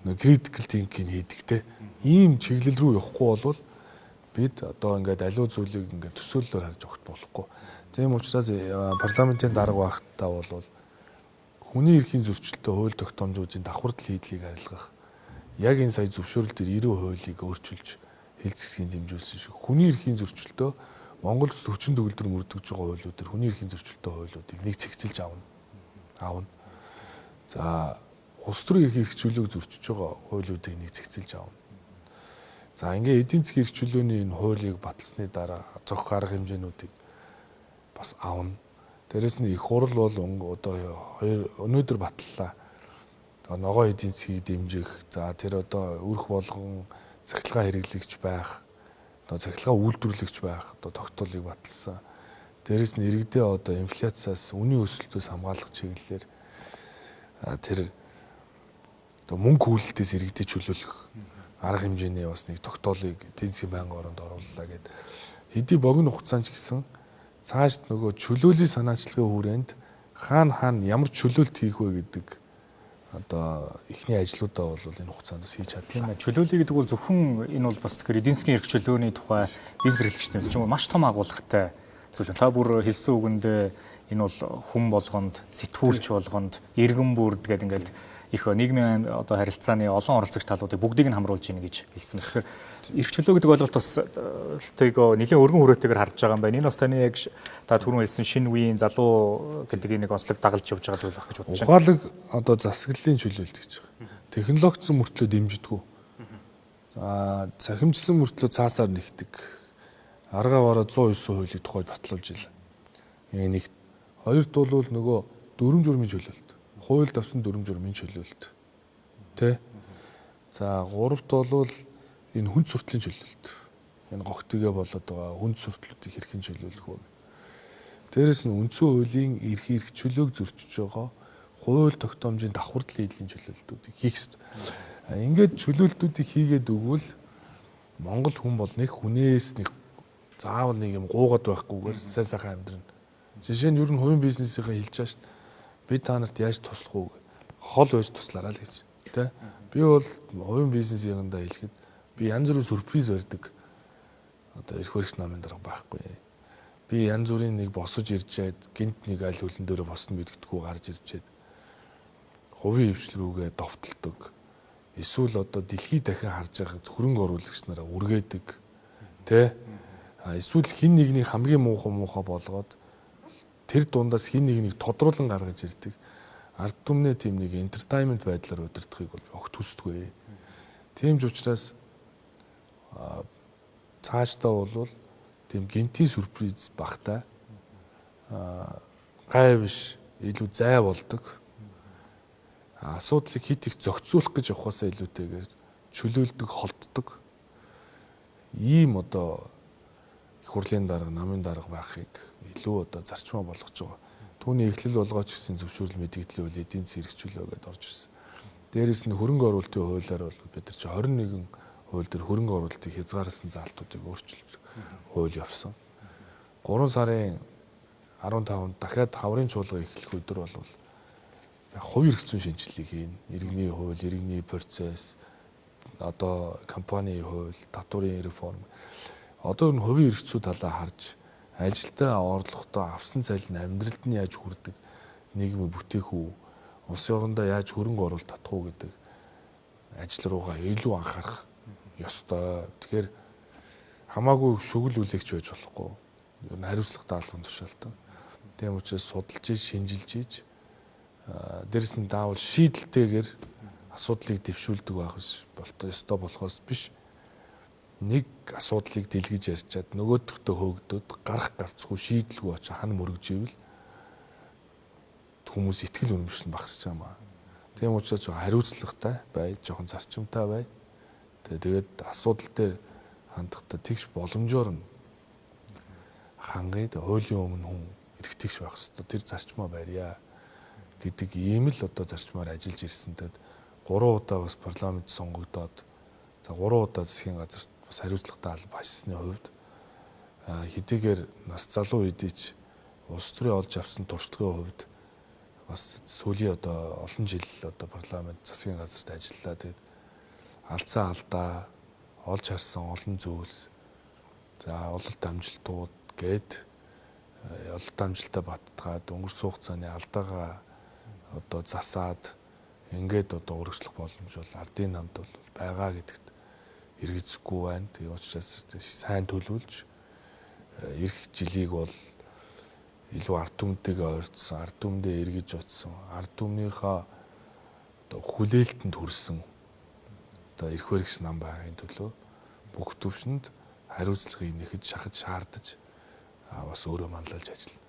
нөгөө critical thinking хийдэг те. Ийм чиглэл рүү явахгүй болвол бид одоо ингээд аливаа зүйлийг ингээд төсөөллөөр харж өгөх болохгүй. Тийм учраас парламентын дарга багтаа бол хүний эрхийн зөрчилтэй хууль тогтоомжуудын давхардл хийдлийг арилгах. Яг энэ сая зөвшөөрөл дээр 90 хуулийг өөрчилж хил зэсгийн дэмжүүлсэн шиг хүний эрхийн зөрчилтөө Монгол улсад хүчин төгөлдөр мөрдөж байгаа хуулиуд төр хүний эрхийн зөрчилтэй хуулиудыг нэг цэгцэлж аавна. За улс төрийн эрх чөлөөг зөрчиж байгаа хуулиудыг нэг цэгцэлж аавна. За ингээ эдийн засгийн эрх чөлөөний энэ хуулийг баталсны дараа зохих арга хэмжээнүүдийг бас аавна. Дээрээс нь их хурл бол одоо өнөөдөр батллаа. Ногоо эдийн засгийг дэмжих, за тэр одоо өрх болгон цахилгаан хэрэглэгч байх, одоо цахилгаан үйлдвэрлэгч байх одоо тогтоолыг баталсан. Дээрээс нь иргэдээ одоо инфляциас, үнийн өсөлтөөс хамгаалах чиглэлээр тэр одоо мөнгө хүлэлтээс иргэдэд чөлөөлөх арга хэмжээний бас нэг тогтоолыг эдийн засгийн байнгын оронд орууллаа гэдэг. Хэдий богино хугацаанд ч гэсэн цаашд нөгөө чөлөөлийн санаачлагын хүрээнд хаана ямар чөлөөлт хийх вэ гэдэг одоо ихний ажлуудаа бол энэ хугацаанд хийж чадлаа. Чөлөөлөе гэдэг бол зөвхөн энэ бол бас тэгэхээр эдийн засгийн эрх чөлөөний тухай бизнес эрхлэгчтэй ч юм уу маш том агуулгатай зүйл. Та бүр хэлсэн үгэндээ энэ бол хүн болгонд, сэтгүүлч болгонд, иргэн бүрд гэдэг ингээд их нийгмийн одоо харилцааны олон оролцогч талуудыг бүгдийг нь хамруулж ийн гэж хэлсэн. Тэгэхээр эрх чөлөө гэдэг ойлголт бас нэлээд өргөн хүрээтэйгээр харж байгаа юм байна. Энэ бас таны яг та түрүүн хэлсэн шинэ үеийн залуу гэдэг нэг онцлог дагалж явж байгаа зүйл байх гэж бодож байна. Ухаалаг одоо засаглалын чөлөөлт гэж байгаа. Технологичсон мөртлөө дэмждэггүй. Цахимжсан мөртлөө цаасаар нэгдэг. Аргаа бараа 109 хуулийг тухайд батлуулж илаа. Нэг хоёрт бол нөгөө дүрм журмын чөлөөлт. Хууль давсан дүрм журмын чөлөөлт. Тэ? За гуравт бол энэ хүнд суртлын чөлөөлт. Энэ гогтөгээ болоод байгаа хүнд суртлуудыг хэрхэн чөлөөлөх вэ? Дээрээс нь үндсэн хуулийн эрх чөлөөг зөрчиж байгаа хууль тогтоомжийн давхардлын эдлийн чөлөөлтүүдийг хийх ёстой. Ингээд чөлөөлтүүдийг хийгээд өгвөл Монгол хүн бол нэг хүнээс нэг заавал нэг юм гуугаад байхгүйгээр сайн сайхан амьдрна. Жишээ нь ер нь хувийн бизнесийнхаа хэлж байгаа шүү дээ. Би та нарт яаж туслах уу? Хол байж туслаарай л гэж. Тэ? Би бол хувийн бизнесийнхаа хэлэхэд би янз бүрийн сюрприз барьдаг. Одоо эрх баригч намын дарга байхгүй. Би янз бүрийн нэг босож иржээд гинт нэг аль хөлн дээр босно мэддэггүй гарч иржээд хувийн хвшил рүүгээ довтолдог. Эсвэл одоо дэлхий дахин харж байгаа хөрөнгө оруулагч нараа үргээдэг. Тэ? Эсвэл хин нэгний хамгийн муухай болгоод тэр дундаас хин нэг тодруулан гаргаж ирдэг. Ард түмнээ тийм нэг entertainment байдлаар удирдахыг бол огт хүсдэггүй. Тийм ч учраас цаашдаа бол тийм гинтийн сюрприз багтай гай биш илүү зай болдог. Асуудлыг хит их зохицуулах гэж явахаасаа илүүтэйгээр чөлөөлдөг, холддог. Ийм одоо их хурлын дарга, намын дарга байхыг илүү одоо зарчмаа болгож байгаа. Түүний эхлэл болгооч гэсэн зөвшөөрөл мэдээлэл үйл эдийн засгийн эрх чөлөө гэдээ орж ирсэн. Дээрээс нь хөрөнгө оруулалтын хуулиар бол бид нар чи 21 хууль дээр хөрөнгө оруулалтыг хязгаарласан заалтуудыг өөрчилж хууль явсан. 3 сарын 15-нд дахиад хаврын чуулга эхлэх өдөр бол хувийн эрх зүйн шинжилгээг хийн. Иргэний хууль, иргэний процесс, одоо компанийн хууль, татварын реформ. Одоо энэ хувийн эрх зүй талаа харж ажилдаа орлоготой авсан цалин амьдралд нь яаж хүрдэг, нийгмийг бүтээх үү, улсын орондоо яаж хөрөнгө оруулалт татах уу гэдэг ажил руугаа илүү анхаарах ёстой. Тэгэхээр хамаагүй шүгэл үлээгч байж болохгүй. Ер нь хариуцлагатай албан тушаалтай. Тийм учраас судалж, шинжилж, дээрэс нь даавал шийдэлтэйгээр асуудлыг дэвшүүлдэг байх ёстой болохоос биш. Нэг асуудлыг дэлгэж ярьчаад нөгөөдөгтөө хөөгдөөд гарах гарцгүй шийдэлгүй очиж хан мөрөгживэл хүмүүс итгэл үнэмшил нь багасч байгаа маа. Тийм учраас хариуцлагатай бай, жоохон зарчимтай бай. Тэгээд асуудал дээр хандахдаа тэгш боломжоор нь хангыг хуулийн өмнө хүн эргэтгэж байх хэрэгтэй. Тэр зарчмаа барья гэдэг ийм л одоо зарчмаар ажиллаж ирсэнтэд 3 удаа бас парламент сонгогдоод за 3 удаа засгийн газарт бас хариуцлагатай алба ашсны хувьд хэдийгээр нас залуу эдийч улс төрийн олж авсан туршлагын хувьд бас сүүлийн одоо олон жил одоо парламент засгийн газарт ажиллаа. Тэгээд алдсан алдаа олж харсан олон зүйлс за ололт амжилтууд гээд ололт амжилтаа баттгаад өнгөрсөн хугацааны алдаагаа одоо засаад ингээд одоо өргөжлөх боломж бол ардын намд бол байгаа гэдэгт эргэцэхгүй байна. Тэгээ учраас сайн төлөвлөж эх жилийг бол илүү ард түмтэйгээ ойртсон, ард түмдээ эргэж оцсон, ард түмнийхээ одоо хүлээлтэнд хүрсэн одоо эрх баригч нам байхын төлөө бүх төвшөнд хариуцлагыг нэхэж шахаж шаардаж бас өөрөө манлайлж ажиллана.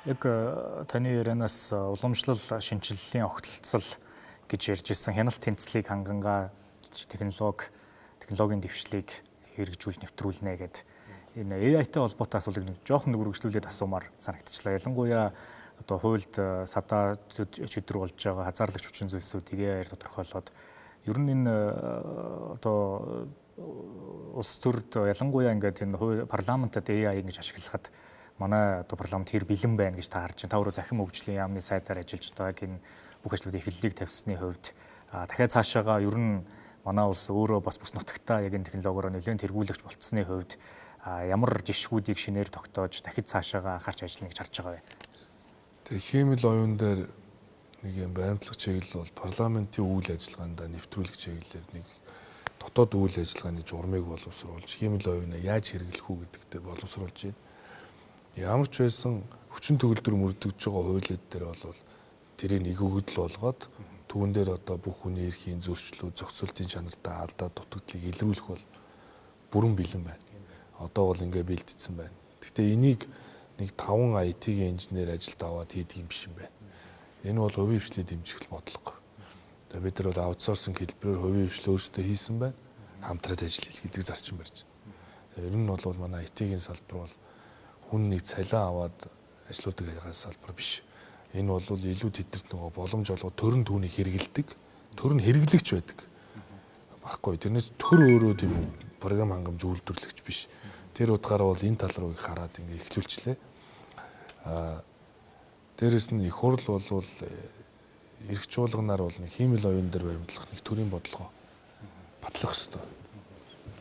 Яг таны ярианаас уламжлал шинжилгэлийн огтлцол гэж ярьж ирсэн хяналт тэнцлийг хангангаа технологийн дэвшлийг хэрэгжүүл нэвтрүүлнэ гэдэг энэ AI-тай холбоотой асуултыг жоохон үргэлжлүүлээд асуумаар санагдчихлаа. Ялангуяа одоо хуульд садаа чидрэг болж байгаа хязгаарлагч хүчин зүйлсүүдийг AI-аар тодорхойлоод ер нь энэ одоо улс төрд ялангуяа ингээд энэ парламентад AI ингэж ашиглахад манай одоо парламент хэр бэлэн байна гэж та харж байна. Та өөрөө захин хөгжлийн яамны сайдаар ажиллаж байгааг энэ бүх ажлуудын эхлэлийг тавьсны хувьд дахиад цаашаага ер нь манай улс өөрөө бас бус нутагтаа яг энэ технологиороо нэлээд тэргүүлэгч болцсны хувьд ямар жишгүүдийг шинээр тогтоож дахид цаашаага анхаарч ажиллана гэж харж байгаа вэ? Тэгээ хиймэл оюун дээр нэг юм баримтлах чиглэл бол парламентын үйл ажиллагаанд нэвтрүүлэх чиглэлээр нэг дотоод үйл ажиллагааны журмыг боловсруулж хиймэл оюунаа яаж хэрэглэх үү гэдэгтээ боловсруулж байна. Ямар ч байсан хүчин төгөлдөр мөрдөгж байгаа хуулиуд дээр бол тэрийг нэг өгөгдөл болгоод түүн дээр одоо бүх хүний эрхийн зөрчлөө, зохицуултын чанартай алдаа дутагдлыг илрүүлэх бол бүрэн бэлэн байна. Одоо бол ингээ бэлдсэн байна. Гэхдээ энийг нэг 5 IT-ийн инженер ажилд аваад хийдэг юм биш юм байна. Энэ бол хувийн хвшлийн дэмжигэл бодлого. Тэгээ бид нар бол аутсорсинг хэлбэрээр хувийн хвшил өөрсдөө хийсэн байна. Хамтраад ажил хийх гэдэг зарчим барьж байна. Ер нь бол манай IT-ийн салбар бол хүн нэг цалин аваад ажлуудыг хийх салбар биш. Энэ бол илүү тэдэрт нөгөө боломж олгоод төрн түүнийг хэрэгэлдэг, төрн хэрэглэгч байдаг. Баггүй. Тэрнээс төр өөрөө тийм програм хангамж үйлдвэрлэгч биш. Тэр утгаараа бол энэ тал руу их хараад ингээ эхлүүлчлээ. Дээрэс нь их хурл бол эрх чуулганаар бол нэг хиймэл оюун дээр баримтлах нэг төрлийн бодлого батлах ёстой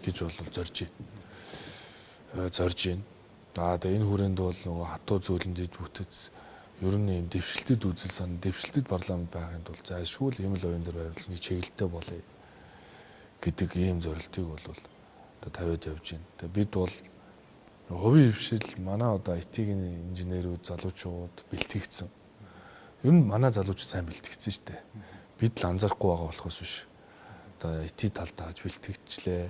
гэж бол зорж байна. Тэгээ энэ хүрээнд бол нөгөө хатуу зөөлөнд бүтэц ер нь юм дэвшилтэд үзэл сан дэвшилтэд парламент байхын тулд зайлшгүй л хиймэл оюун дээр баримтлах нэг чиглэлтэй болъё гэдэг ийм зорилтыг бол одоо тавиад явж байна. Тэгээ бид бол хувийн хвшил манай одоо IT-ийн инженерүүд залуучууд бэлтгэгдсэн. Ер нь манай залуучууд сайн бэлтгэгдсэн шүү дээ. Бид л анзаарахгүй байгаа болохоос биш. Одоо IT талд тааж бэлтгэгдчихлээ.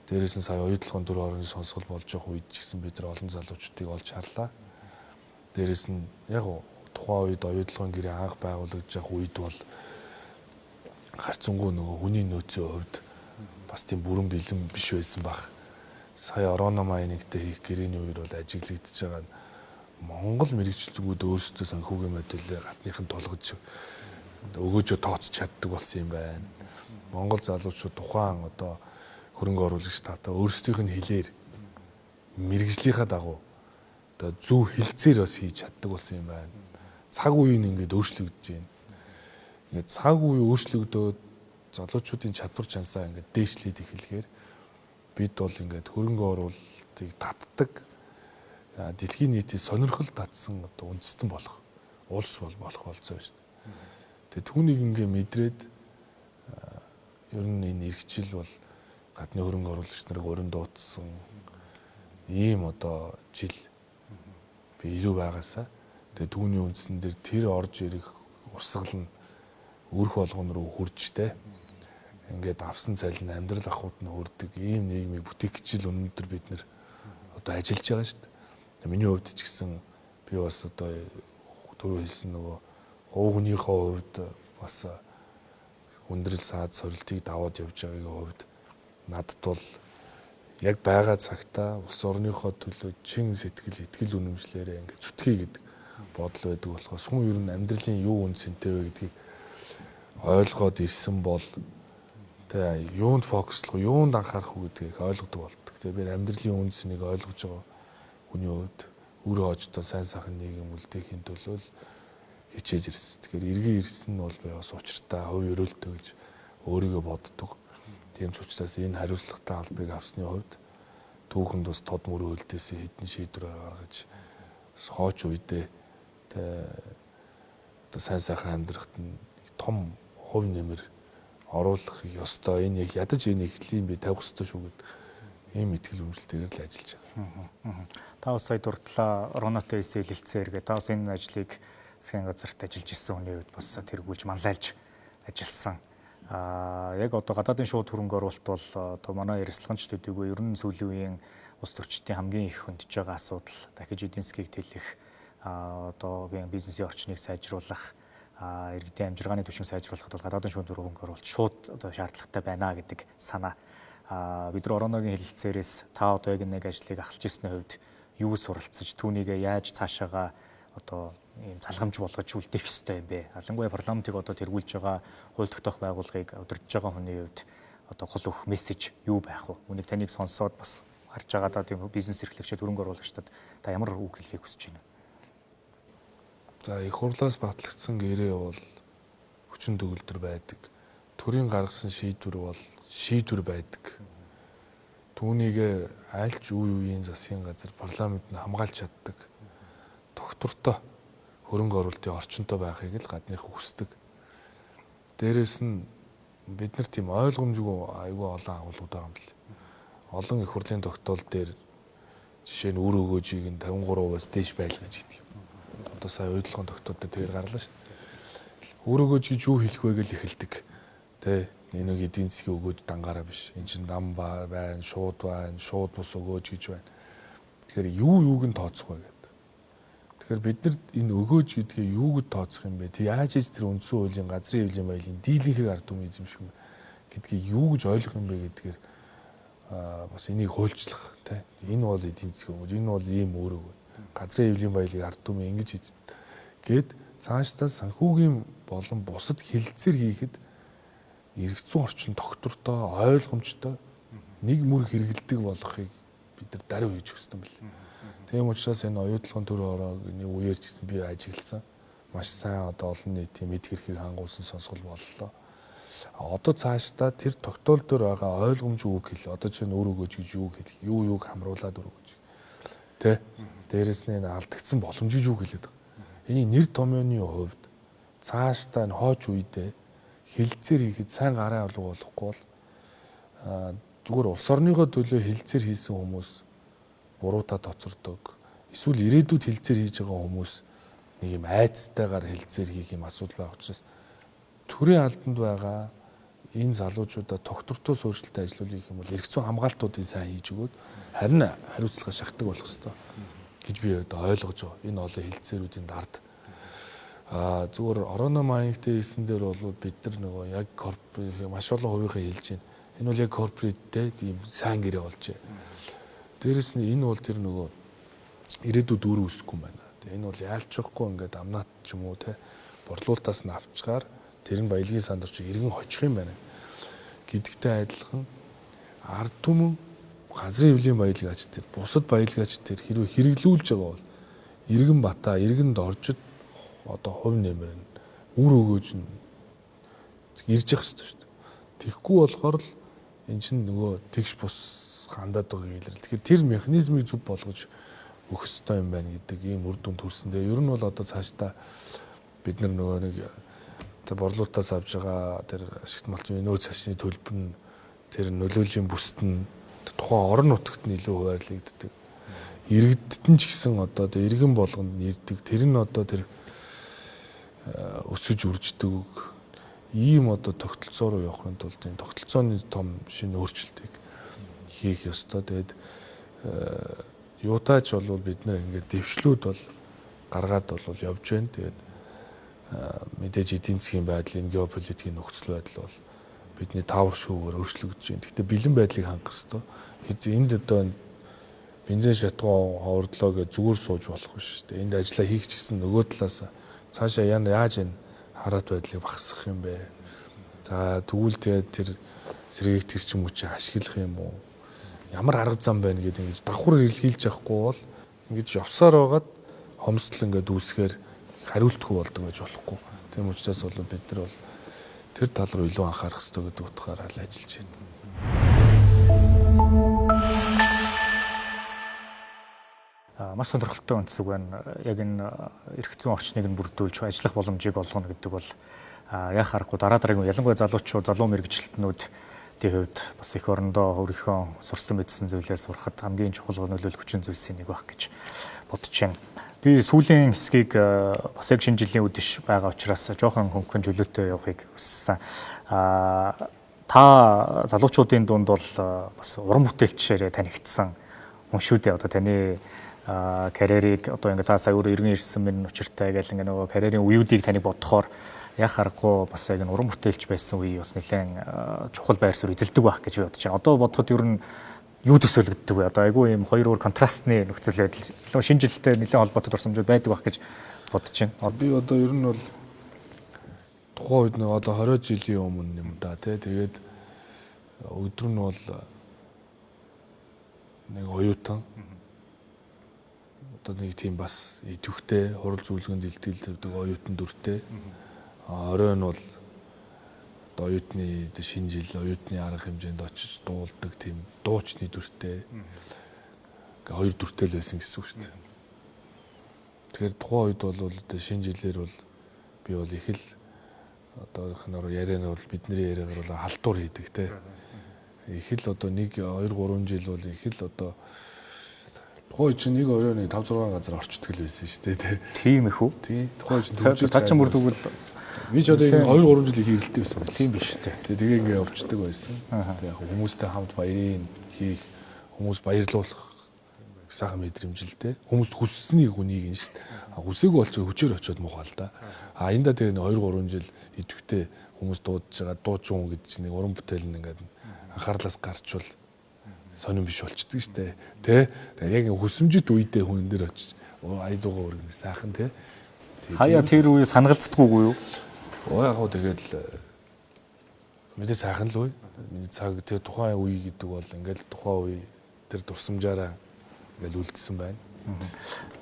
Дээрээс нь сая оюутлогын 4 орны сонсгол болж байгаа үед ч гэсэн бид нар олон залуучуудыг олж харлаа. Дээрээс нь яг тухайн үед оюутлогын гэрээ анх байгуулагдаж байгаа үед бол харцангуй нөгөө хүний нөөцийн хувьд бас тийм бүрэн бэлэн биш байсан баг. Сая орономайнигтэй хийх гэрээний үеэр бол ажиглагдж байгаа нь Монгол мэрэгчлэгүүд өөрсдөө санхүүгийн модельээ гадныхан тулгаж өгөөжөө тооцож чаддаг болсон юм байна. Монгол залуучууд тухайн одоо хөрөнгө оруулагч татаа өөрсдийнх нь хэлээр мэрэгжлийнхаа дагуу одоо зөв хилцээр бас хийж чаддаг болсон юм байна. Цаг үе нь ингээд өөрчлөгдөж байна. Ингээд цаг үе өөрчлөгдөөд залуучуудын чадвар чансаа ингээд дээшлээд эхлэхээр бид бол ингээд хөрөнгө оруулалтыг татдаг дэлхийн нийтийн сонирхол татсан одоо үндэстэн болох улс болох болцоо шүү дээ. Тэгээ түүнийг ингээд мэдрээд ер нь энэ эрхчил бол гадны хөрөнгө оруулагч нарыг өрн дуудсан ийм одоо жил би илүү байгаасаа тэгээ түүний үндсэн дээр тэр орж ирэх урсгал нь өрх болгон руу хуржтэй ингээд авсан цалин амьдрал ахуйд нь хүрдэг ийм нийгмийг бүтээгчил өнөөдөр бид нэр одоо ажиллаж байгаа шүү дээ. Миний хувьд ч гэсэн би бас одоо түрүү хэлсэн нөгөө хувийнхоо хувьд бас хүндрэл саад сорилтыг даваад явж байгаагийн хувьд надад бол яг байгаа цагтаа улс орныхоо төлөө чин сэтгэл итгэл үнэмшлээрээ ингээд зүтгэе гэдэг бодол байдаг болохоос хүн ер нь амьдралын юу үн цэнтэй вэ гэдгийг ойлгоод ирсэн бол тэгээ юунд фокуслох, юунд анхаарах уу гэдгийг ойлгодог болдог. Тэгээ би амьдралын үн цэнийг ойлгож байгаа хүний хувьд үр хоожтой сайн сайхан нийгэм үлдээхийн төлөө хичээж ирсэн. Тэгэхээр эргэн ирсэн нь бол би бас учиртай, хувь өрөөлтөө гэж өөрийгөө боддог. Тийм ч учраас энэ хариуцлагатай албыг авсны хувьд түүхэнд бас тод мөр хөлдөөс хэдэн шийдвэр гаргаж хооч үедээ одоо сайн сайхан амьдрахад нь том хувь нэмэр оруулах ёстой. Энэ яг ядаж энэ эхлэлийн би тавих ёстой шүү гэдэг ийм итгэл үнэмшилтэйгээр л ажиллаж байгаа. Та бас сая дурдлаа Ронотой хэлэлцээр гэдэг. Та бас энэ ажлыг засгийн газарт ажиллаж ирсэн хүний хувьд бас тэргүүлж манлайлж ажилласан. Яг одоо гадаадын шууд хөрөнгө оруулалт бол одоо манай ярилцлагчдад үгүй ер нь сүүлийн үеийн улс төрчдийн хамгийн их хөндөж байгаа асуудал дахиж эдийн засгийг тэлэх одоо бизнесийн орчныг сайжруулах иргэдийн амжиргааны түвшин сайжруулахад бол гадаадын шууд хөрөнгө оруулалт шууд одоо шаардлагатай байна гэдэг санаа. Бид нар Ороногийн хэлэлцээрээс та одоо яг нэг ажлыг ахалж ирсний хувьд юу суралцж түүнийг яаж цаашаага одоо ийм залгамж болгож үлдэх ёстой юм бэ? Ялангуяа парламентыг одоо тэргүүлж байгаа хууль тогтоох байгууллагыг удирдах байгаа хүний хувьд одоо гол өгөх мессеж юу байх вэ? Үнийг таныг сонсоод бас харж байгаа тийм бизнес эрхлэгчид хөрөнгө оруулагчдад та ямар үг хэлхийг хүсэж байна? За их хурлаас батлагдсан гэрээ бол хүчин төгөлдөр байдаг. Төрийн гаргасан шийдвэр бол шийдвэр байдаг. Түүнийг альч үе үеийн засгийн газар парламент нь хамгаалж чаддаг. Тогтвортой хөрөнгө оруулалтын орчинтой байхыг л гадных хүсдэг. Дээрээс нь бид нар тийм ойлгомжгүй айгүй олон агуулгууд байгаа юм бэл. Олон их хурлын тогтоол дээр жишээ нь үр өгөөжийг нь 53%-аас дээш байлгаж гэдэг юм. Одоо сая уйдлагын тогтоол дээр тэр гарлаа шүү дээ. Үр өгөөж гэж юу хэлэх вэ гэж эхэлдэг. Тэ энэ нэг эдийн засгийн өгөөж дангаараа биш. Энд чинь нам байна, шууд бус өгөөж гэж байна. Тэгэхээр юуг нь тооцох вэ? Тэгэхээр бид нар энэ өгөөж гэдгийг юуг тооцох юм бэ? Тэг яаж ийж тэр үндсэн хуулийн газрын хэвлэлийн баялаг дийлэнхийг ард түмэн эзэмших гэдгийг юу гэж ойлгох юм бэ гэдгээр бас энийг хуульчлах тий. Энэ бол эдийн засгийн өгөөж, энэ бол ийм өөрөө газрын хэвлэлийн баялагийг ард түмэн ингэж эзэмт. Гэт цаашдаа санхүүгийн болон бусад хэлэлцээр хийхэд эргэцсэн орчин тогтвортой, ойлгомжтой нэг мөр хэрэгэлдэг болгохыг бид нар даруй хийж өгсөн юм байна. Тийм учраас энэ оюутлогын төр ороогийн үеэр ч гэсэн би ажигласан. Маш сайн одоо олон нийтийн мэд хэрхийг хангуулсан сонсгол боллоо. Одоо цаашдаа тэр тогтоол дээр байгаа ойлгомжгүй үг хэл. Одоо чинь үр өгөөж гэж юу хэлэх, юуг хамруулад үр өгөөж. Тэ? Дээрээс нь энэ алдагдсан боломжийг юу хэлээд байгаа. Эний нэр томьёоны хувьд цаашдаа энэ хойч үедээ хэлэлцээр хийхэд сайн гараа авлага болохгүй бол зүгээр улс орныхоо төлөө хэлэлцээр хийсэн хүмүүс буруудаа тоцордог. Эсвэл ирээдүйд хэлэлцээр хийж байгаа хүмүүс нэг юм айцтайгаар хэлэлцээр хийх юм асуудал байх учраас төрийн албанд байгаа энэ залуучуудаа тогтвортой суурьшилтай ажиллуулах юм бол эргэцэн хамгаалтуудыг сайн хийж өгөөд харин хариуцлага шахдаг болох ёстой гэж би одоо ойлгож байгаа. Энэ олон хэлэлцээрүүдийн дард зүгээр Ороно маягтай хийсэн дээр бол бид нар нөгөө яг маш олон хувийнхаа хэлж байна. Энэ бол яг корпораттэй тийм сайн гэрээ болжээ. Дээрэс нь энэ бол тэр нөгөө ирээдүйд үр үүсэхгүй юм байна. Энэ бол яалчихгүй ингээд амнат ч юм уу те борлуулалтаас нь авчгаар тэр нь баялагын санд орчих иргэн хочих юм байна. Гэдэгтэй адилхан ард түмэн газрын хэвлэлийн баялаг аж тэр бусад баялаг аж тэр хэрвээ хэрэглүүлж байгаа бол иргэн бата иргэнд оржид одоо хувь нэмэр нь үр өгөөж нь ирж явах хэрэгтэй шүү дээ. Тэгэхгүй болохоор л эн чинь нөгөө тэгш бус хандаад байгаа юм. Тэгэхээр тэр механизмыг зөв болгож өгөх ёстой юм байна гэдэг ийм үр дүнд хүрсэндээ. Ер нь бол одоо цаашдаа бид нар нөгөө нэг тэр борлуулалтаас авж байгаа тэр ашигт малтын нөөц засны төлбөр нь тэр нөлөөлжийн бүсд нь тухайн орон нутагт нь илүү хуваарлагддаг. Иргэдд нь ч гэсэн одоо тэр иргэн болгонд нэрдэг. Тэр нь одоо тэр өсөж үрждэг ийм одоо тогтолцоо руу явахын тулд энэ тогтолцооны том шинэ өөрчлөлтийг хийх ёстой. Тэгээд юутаач бол бид нэр ингээд дэвшлүүд бол гаргаад бол явж байна. Тэгээд мэдээж эдийн засгийн байдлын геополитикийн нөхцөл байдал бол бидний таавар шүүгээр өөрчлөгдөж байна. Гэхдээ бэлэн байдлыг хангах ёстой. Энд одоо бензин шатгуун ховордлоо гэж зүгээр сууж болох биш. Энд ажиллаа хийх гэсэн нөгөө талаас цаашаа яаж энэ хараат байдлыг багасгах юм бэ? За тэгвэл тэгээд тэр сэргийгтгэж ч юм уу чи ашиглах юм уу? Ямар арга зам байна гэдэг ингэж давхар хэлж явахгүй бол ингэж явсаар байгаад хомсдол ингээд үүсгээр хариултгүй болдог байж болохгүй. Тийм учраас бол бид нар бол тэр тал руу илүү анхаарах хэрэгтэй гэдэг утгаараа л ажиллаж байна. Маш сонирхолтой үндэслэг байна. Яг энэ эрх зүйн орчныг нь бүрдүүлж ажиллах боломжийг олгоно гэдэг бол яг харахгүй дараа дараагийн ялангуяа залуучууд, залуу мэрэгчлэтнүүдийн хувьд бас эх орондоо өөрийнхөө сурсан мэдсэн зүйлээ сурахад хамгийн чухал нөлөөлөх хүчин зүйлсийн нэг байх гэж бодож байна. Би сүүлийн хэсгийг бас яг шинэ жилийн үдэш байгаа учраас жоохон хөнгөн чөлөөтэй явахыг хүссэн. Та залуучуудын дунд бол бас уран бүтээлчээр танигдсан хүн шүү дээ. Одоо таны карьерийг одоо ингээ та сая өөрөө иргэн ирсэн минь учиртай гэл ингээ нөгөө карьерийн үеүүдийг таны бодохоор яг харахгүй бас яг уран бүтээлч байсан үе бас нэлээд чухал байр суурь эзэлдэг байх гэж би бодож байна. Одоо бодоход ер нь юу төсөөлөгддөг вэ? Одоо айгүй юм хоёр өөр контрастны нөхцөл байдал. Илүү шинэ жилдээ нэлээд холбоотой дурсамжууд байдаг байх гэж бодож байна. Одоо ер нь бол тухайн үед нэг одоо 20 жилийн өмнө юм да тий. Тэгээд өдөр нь бол нэг оюутан одоо нэг тийм бас идэвхтэй хурал зөвлөгөөнд илтгэдэг оюутан дүртэй. Оройн бол одоо оюутны шинэ жил оюутны арга хэмжээнд очиж дуулдаг тийм дуучны дүртэй. Хоёр дүртэй л байсан гэсэн үг шүү дээ. Тэгэхээр тухайн үед бол шинэ жилээр бол би бол их л одоо ханаар ярианаар бол бидний яриагаар бол халтур хийдэг те. Их л одоо 1 2 3 жил бол их л одоо тухайн чинь 1 2 1 5 6 газар орчдөг л байсан шүү дээ. Тийм их үү? Тийм. Тухайн чинь та ч мөр тэгвэл би ч одоо 2 3 жил их ирэлттэй байсан байна. Тийм биш үү? Тэгээ ингээ явцдаг байсан. Тэгээ яг хүмүүстэй хамт баярын хийх, хүмүүс баярлуулах сайхан мэдрэмжлтэй. Хүмүүс хүсснийг үнийг нь шүү дээ. Хүсээгүй болчихоо хүчээр очиод муухай л да. Энд да тэгээ 2 3 жил идэвхтэй хүмүүс дуудаж байгаа дуучин хүн гэдэг чинь нэг уран бүтээл нь ингээд анхаарлаас гарчвал сонирн биш болчдөг шүү дээ. Тэ? Тэгээ яг хүсэмжит үедээ хүн дээр очиж айдуугаа өргөн сайхан тэ. Хаяа тэр үе санагддаггүй юу? Яг гоо тэгэл мэдээ сайхан л үе. Миний цаг тэр тухайн үе гэдэг бол ингээл тухайн үе тэр дурсамжаараа ингээл үлдсэн байна.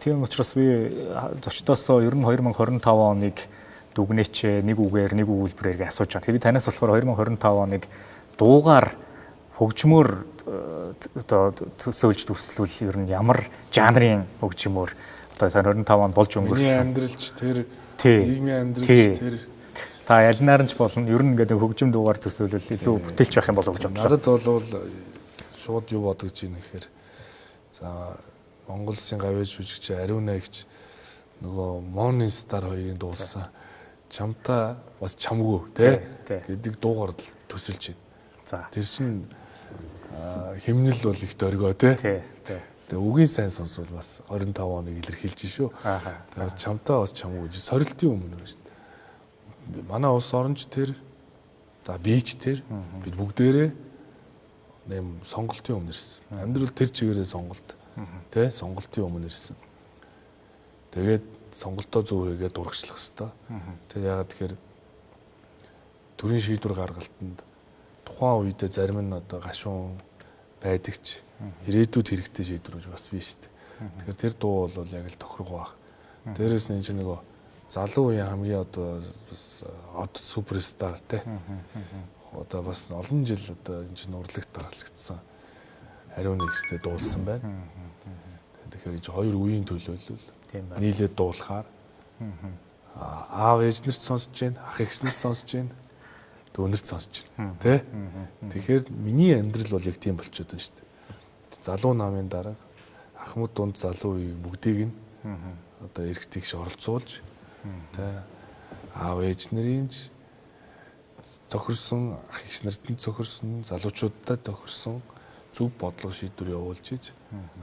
Тийм учраас би зочдоосоо ер нь 2025 оныг дүгнээч нэг үгээр нэг өгүүлбэрээр асууж байгаа. Тэгээд танаас болохоор 2025 оныг дуугаар хөгжмөр одоо төсөөлж төслүүл ер нь ямар жанрын хөгжмөр одоо 2025 он болж өнгөрсөн. Миний амьдралч тэр нийгмийн амьдралч тэр та ялнаар нь ч болно. Ер нь ингээд хөгжим дуугаар төсөөлөл илүү бүтээлч байх юм болов гэж бодлоо. Надад бол шууд юу бодож байна гэхээр за Монгол Улсын гавьяа жүжигч Ариун Наягч нөгөө Morning Star хоёрын дуулсан чамтай бас чамгүй тий гэдэг дуугаар л төсөлж байна. За тэр чин химнэл бол их дөргөө тий. Тэгээ үгийн сайн сонсвол бас 25 оныг илэрхийлж шүү. Тэгээд чамтай бас чамгүй гэж сорилтын өмнө байна. Манай улс оронч тэр за бич тэр бид бүгдээрээ нэм сонголтын өмнө ирсэн. Амьдрал тэр чигээрээ сонголт. Тэ сонголтын өмнө ирсэн. Тэгээд сонголтоо зөв хийгээд урагшлах хэвээр. Тэгээд яагаад тэгэхээр төрийн шийдвэр гаргалтанд тухайн үедээ зарим нь одоо гашуун байдагч ирээдүйд хэрэгтэй шийдвэрж бас биш шүү дээ. Тэгэхээр тэр дуу бол яг л тохирго баг. Дээрээс нь энэ нөгөө залуу үеийн хамгийн одоо бас од суперстар те. Одоо бас олон жил одоо энэ чинь урлагт дараалагдсан Ариун Наягчтай дуулсан байна. Тэгэхээр хоёр үеийн төлөөлөл нийлээд дуулахаар аав ээж нарт сонсож байна, ах эгч нарт сонсож байна, дүүнэрт сонсож байна. Тэ? Тэгэхээр миний амьдрал бол яг тийм болчиход байна шүү дээ. Залуу намын дараа ахмад дунд залуу үеийг бүгдийг нь одоо эрх тэгш оролцуулж тэ аав ээж нарын тохирсон, ах эгч нарт нь тохирсон, залуучуудад тохирсон зөв бодлого шийдвэр явуулж иж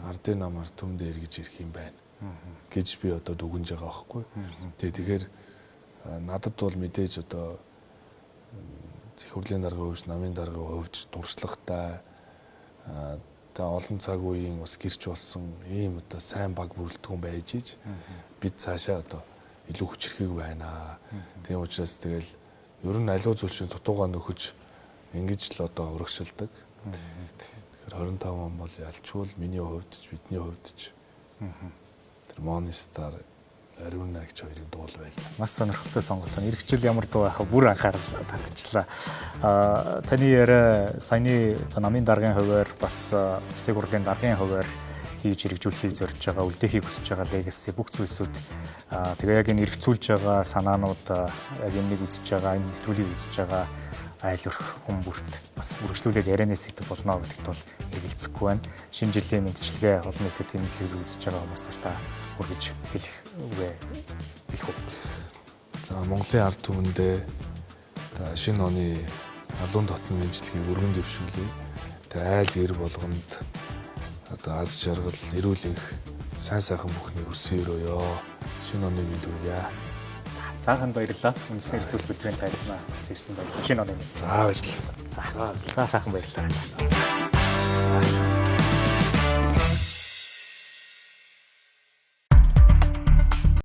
ардын намаар төмдө эргэж ирэх юм байна гэж би одоо дүгнж байгаа байхгүй. Тэгэхээр надад бол мэдээж одоо Тэхүрлийн даргын хөвч, намын даргын хөвч дурслагтай тэгээ олон цаг үеийн бас гэрч болсон ийм одоо сайн баг бүрэлдэхүүн байж иж бид цаашаа одоо илүү хүчрхэг байна. Тийм учраас тэгэл ер нь аливаа зүйл чинь дутуугаа нөхөж ингэж л одоо урагшилдаг. Тэгэхээр 25 он бол ялчгүй миний хувьд ч бидний хувьд ч тэр Morning Star Ариун Наягч хоёрын дуул байл. Маш сонирхолтой сонголт. Иргэжил ямар дуу байхаа бүр анхаарал татчихлаа. Таны яриа саяны намын даргын хувьар бас улсын хурлын даргын хувьар хийж хэрэгжүүлэхийг зорж байгаа, үлдээхийг хүсэж байгаа legacy бүх зүйлсүүд тэгээ яг энэ эргцүүлж байгаа санаанууд яг энийг үзэж байгаа, энэ нэвтрүүлгийг үзэж байгаа айл өрх хүн бүрт бас үргэлжлүүлээд ярианы сэдв болно гэдэгт бол эргэлзэхгүй байна. Шинэ жилийн мэндчилгээ олон нийтэд энэ хэлийг үзэж байгаа хүмүүст бас та хүргэж хэлэх үү? За Монголын ард түмэндээ шинэ оны алуун дотны мэндчилгээг өргөн дэвшүүлье. Тэгээ айл эр болгонд одоо аз жаргал, эрүүл энх, сайн сайхан бүхнийг өсөе өрөөё. Шинэ оны мэнд хүргье. Цаахан баярлалаа. Үнэхээр зүйл бүдгэн тайснаа зэвсэн баярлалаа. Шинэ оны. За баярлалаа. За сайхан баярлалаа.